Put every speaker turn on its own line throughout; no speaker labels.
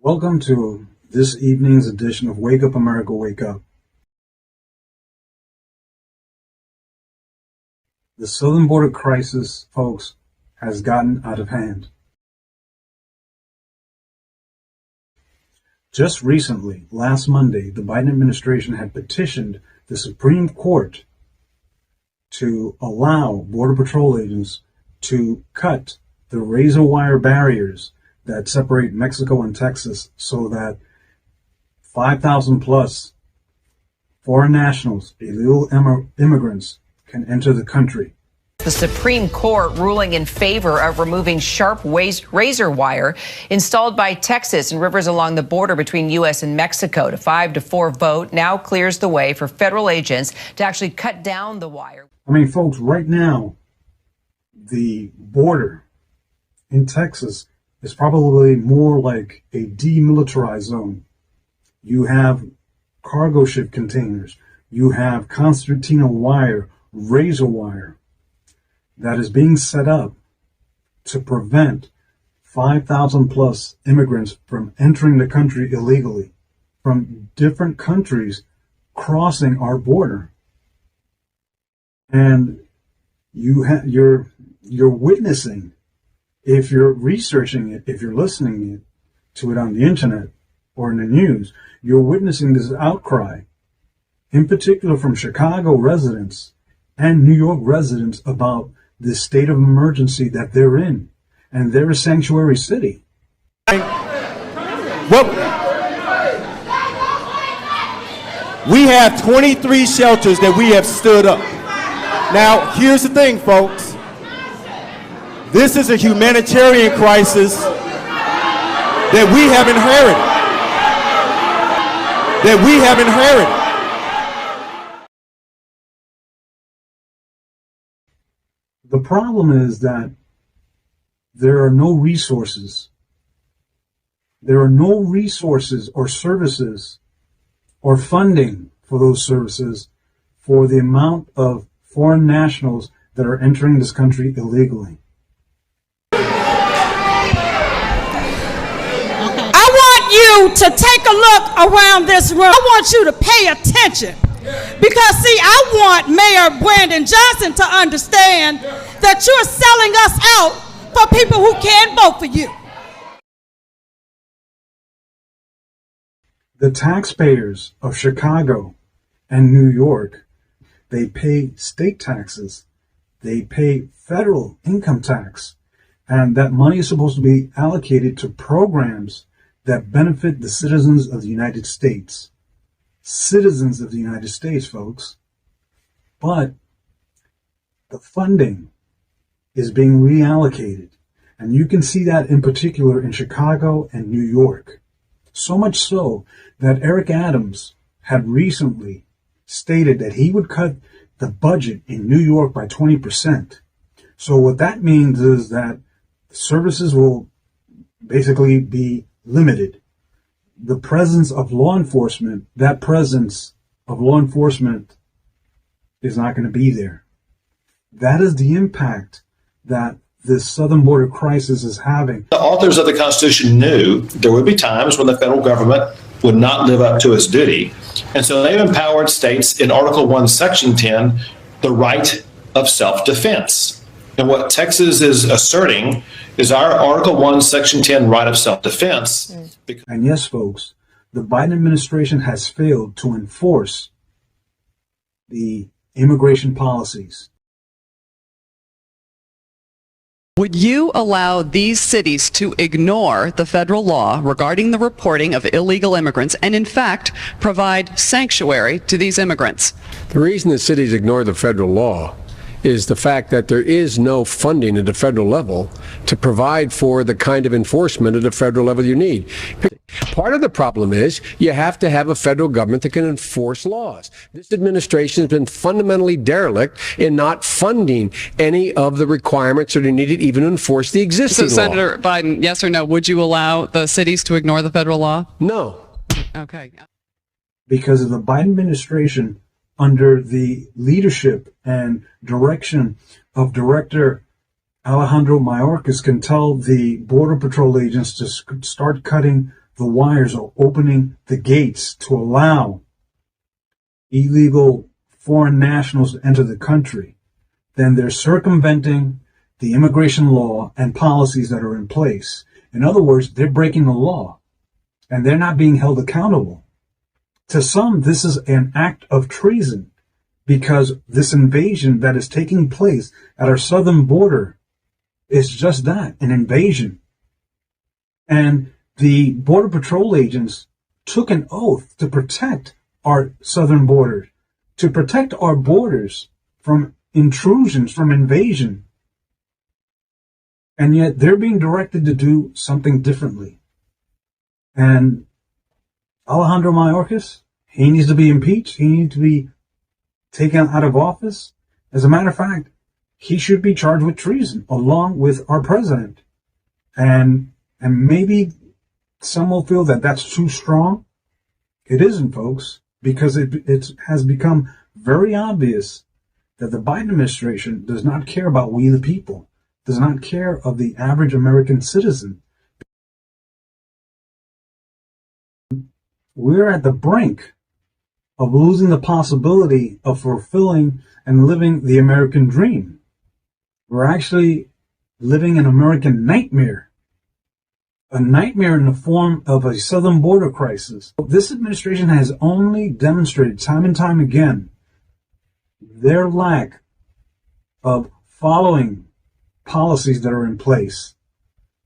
Welcome to this evening's edition of Wake Up America, Wake Up. The southern border crisis, folks, has gotten out of hand. Just recently, last Monday, the Biden administration had petitioned the Supreme Court to allow Border Patrol agents to cut the razor wire barriers that separate Mexico and Texas so that 5,000 plus foreign nationals, illegal immigrants, can enter the country.
The Supreme Court ruling in favor of removing sharp razor wire installed by Texas and rivers along the border between U.S. and Mexico. The 5-4 vote now clears the way for federal agents to actually cut down the wire.
I mean, folks, right now, the border in Texas is probably more like a demilitarized zone. You have cargo ship containers. You have concertina wire, razor wire that is being set up to prevent 5,000 plus immigrants from entering the country illegally from different countries crossing our border. And you're witnessing, if you're researching it, if you're listening to it on the internet or in the news, you're witnessing this outcry, in particular from Chicago residents and New York residents, about the state of emergency that they're in. And they're a sanctuary city.
Well, we have 23 shelters that we have stood up. Now, here's the thing, folks. This is a humanitarian crisis that we have inherited.
The problem is that there are no resources. There are no resources or services or funding for those services for the amount of foreign nationals that are entering this country illegally.
I want you to take a look around this room. I want you to pay attention. Because, see, I want Mayor Brandon Johnson to understand that you're selling us out for people who can't vote for you.
The taxpayers of Chicago and New York, they pay state taxes, they pay federal income tax, and that money is supposed to be allocated to programs that benefit the citizens of the United States. Citizens of the United States, folks. But the funding is being reallocated. And you can see that in particular in Chicago and New York. So much so that Eric Adams had recently stated that he would cut the budget in New York by 20%. So what that means is that services will basically be limited. The presence of law enforcement, that presence of law enforcement is not going to be there. That is the impact that this southern border crisis is having.
The authors of the Constitution knew there would be times when the federal government would not live up to its duty. And so they empowered states in Article 1, Section 10, the right of self-defense. And what Texas is asserting is our Article 1, Section 10 right of self-defense.
And yes, folks, the Biden administration has failed to enforce the immigration policies.
Would you allow these cities to ignore the federal law regarding the reporting of illegal immigrants and, in fact, provide sanctuary to these immigrants?
The reason the cities ignore the federal law is the fact that there is no funding at the federal level to provide for the kind of enforcement at the federal level you need. Part of the problem is you have to have a federal government that can enforce laws. This administration has been fundamentally derelict in not funding any of the requirements that are needed even to enforce the existing law.
So, Senator Biden, yes or no, would you allow the cities to ignore the federal law?
No.
Okay.
Because of the Biden administration, under the leadership and direction of Director Alejandro Mayorkas, can tell the Border Patrol agents to start cutting the wires are opening the gates to allow illegal foreign nationals to enter the country, then they're circumventing the immigration law and policies that are in place. In other words, they're breaking the law and they're not being held accountable. To some, this is an act of treason because this invasion that is taking place at our southern border is just that, an invasion. And the Border Patrol agents took an oath to protect our southern border, to protect our borders from intrusions, from invasion. And yet they're being directed to do something differently. And Alejandro Mayorkas, he needs to be impeached. He needs to be taken out of office. As a matter of fact, he should be charged with treason along with our president. And maybe some will feel that that's too strong. It isn't, folks, because it has become very obvious that the Biden administration does not care about we the people, does not care of the average American citizen. We're at the brink of losing the possibility of fulfilling and living the American dream. We're actually living an American nightmare, a nightmare in the form of a southern border crisis. This administration has only demonstrated time and time again their lack of following policies that are in place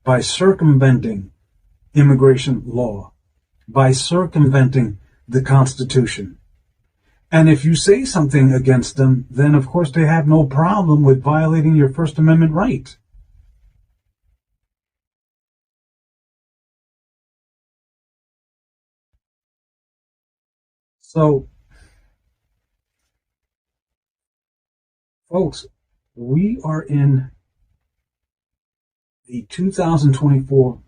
by circumventing immigration law, by circumventing the Constitution. And if you say something against them, then of course they have no problem with violating your First Amendment right. So, folks, we are in the 2024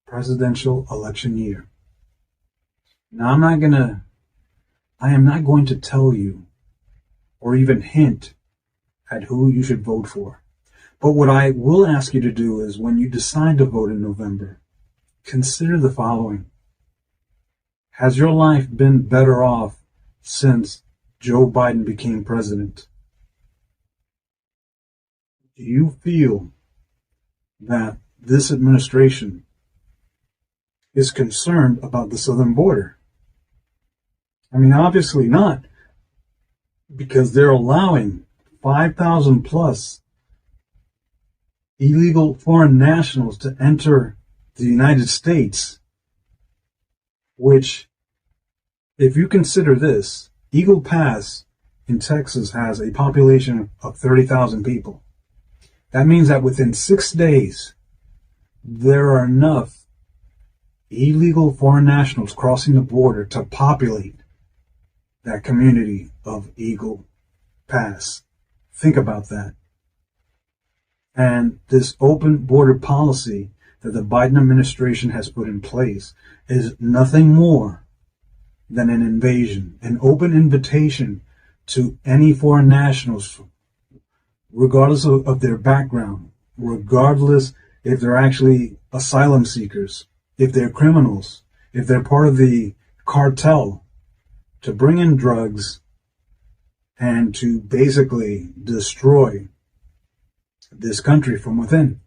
presidential election year. Now, I am not going to tell you or even hint at who you should vote for. But what I will ask you to do is when you decide to vote in November, consider the following. Has your life been better off since Joe Biden became president? Do you feel that this administration is concerned about the southern border? I mean, obviously not, because they're allowing 5,000 plus illegal foreign nationals to enter the United States, which, if you consider this, Eagle Pass in Texas has a population of 30,000 people. That means that within 6 days, there are enough illegal foreign nationals crossing the border to populate that community of Eagle Pass. Think about that. And this open border policy that the Biden administration has put in place is nothing more than an invasion, an open invitation to any foreign nationals, regardless of their background, regardless if they're actually asylum seekers, if they're criminals, if they're part of the cartel, to bring in drugs and to basically destroy this country from within.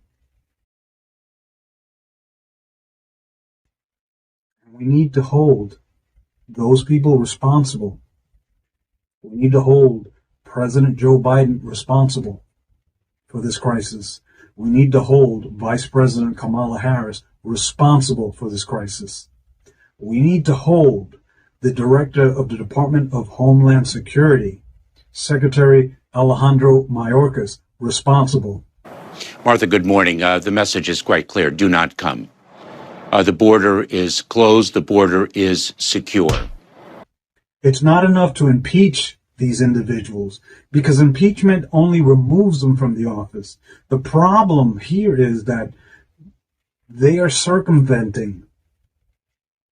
We need to hold those people responsible. We need to hold President Joe Biden responsible for this crisis. We need to hold Vice President Kamala Harris responsible for this crisis. We need to hold the Director of the Department of Homeland Security, Secretary Alejandro Mayorkas, responsible.
Martha, good morning. The message is quite clear. Do not come. The border is closed. The border is secure.
It's not enough to impeach these individuals because impeachment only removes them from the office. The problem here is that they are circumventing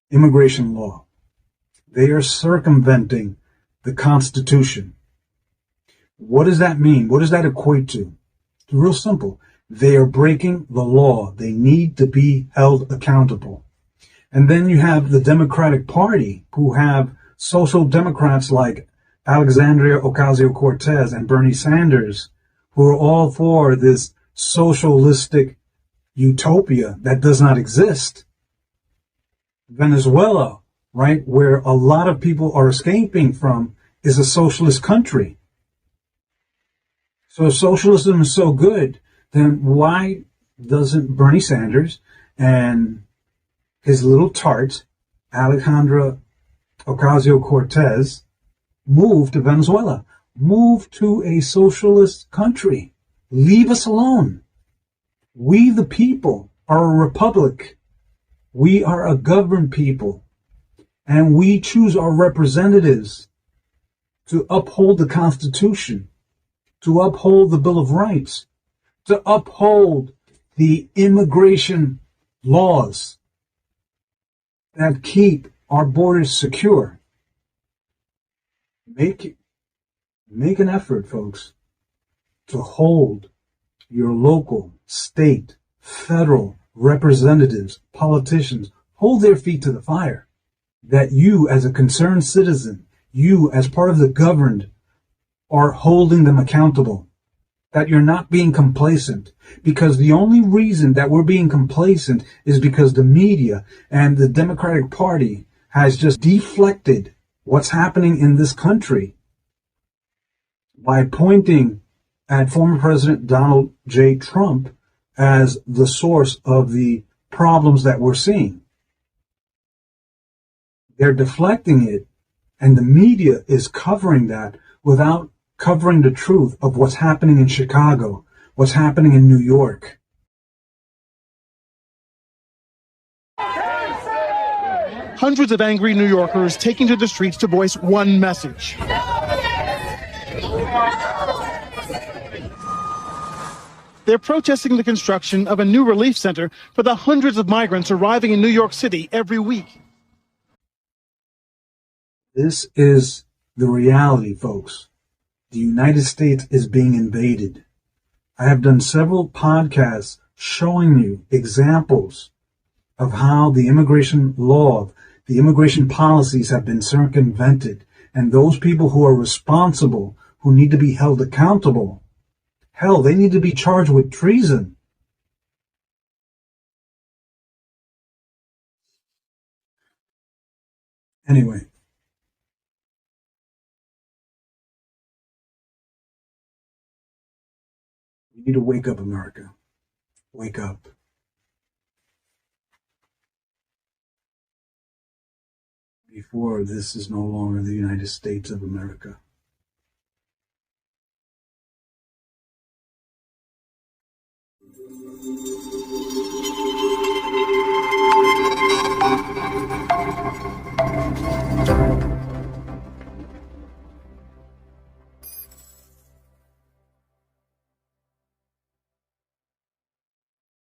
immigration law. They are circumventing the Constitution. What does that mean? What does that equate to? It's real simple. They are breaking the law. They need to be held accountable. And then you have the Democratic Party, who have social democrats like Alexandria Ocasio-Cortez and Bernie Sanders, who are all for this socialistic utopia that does not exist. Venezuela, right, where a lot of people are escaping from, is a socialist country. So if socialism is so good, then why doesn't Bernie Sanders and his little tart, Alejandra Ocasio-Cortez, move to Venezuela? Move to a socialist country. Leave us alone. We, the people, are a republic. We are a governed people. And we choose our representatives to uphold the Constitution, to uphold the Bill of Rights, to uphold the immigration laws that keep our borders secure. Make an effort, folks, to hold your local, state, federal representatives, politicians, hold their feet to the fire. That you, as a concerned citizen, you, as part of the governed, are holding them accountable. That you're not being complacent. Because the only reason that we're being complacent is because the media and the Democratic Party has just deflected what's happening in this country by pointing at former President Donald J. Trump as the source of the problems that we're seeing. They're deflecting it, and the media is covering that without covering the truth of what's happening in Chicago, what's happening in New York.
Hundreds of angry New Yorkers taking to the streets to voice one message. They're protesting the construction of a new relief center for the hundreds of migrants arriving in New York City every week.
This is the reality, folks. The United States is being invaded. I have done several podcasts showing you examples of how the immigration law, the immigration policies have been circumvented, and those people who are responsible, who need to be held accountable, hell, they need to be charged with treason. Anyway. You need to wake up, America. Wake up. Before this is no longer the United States of America.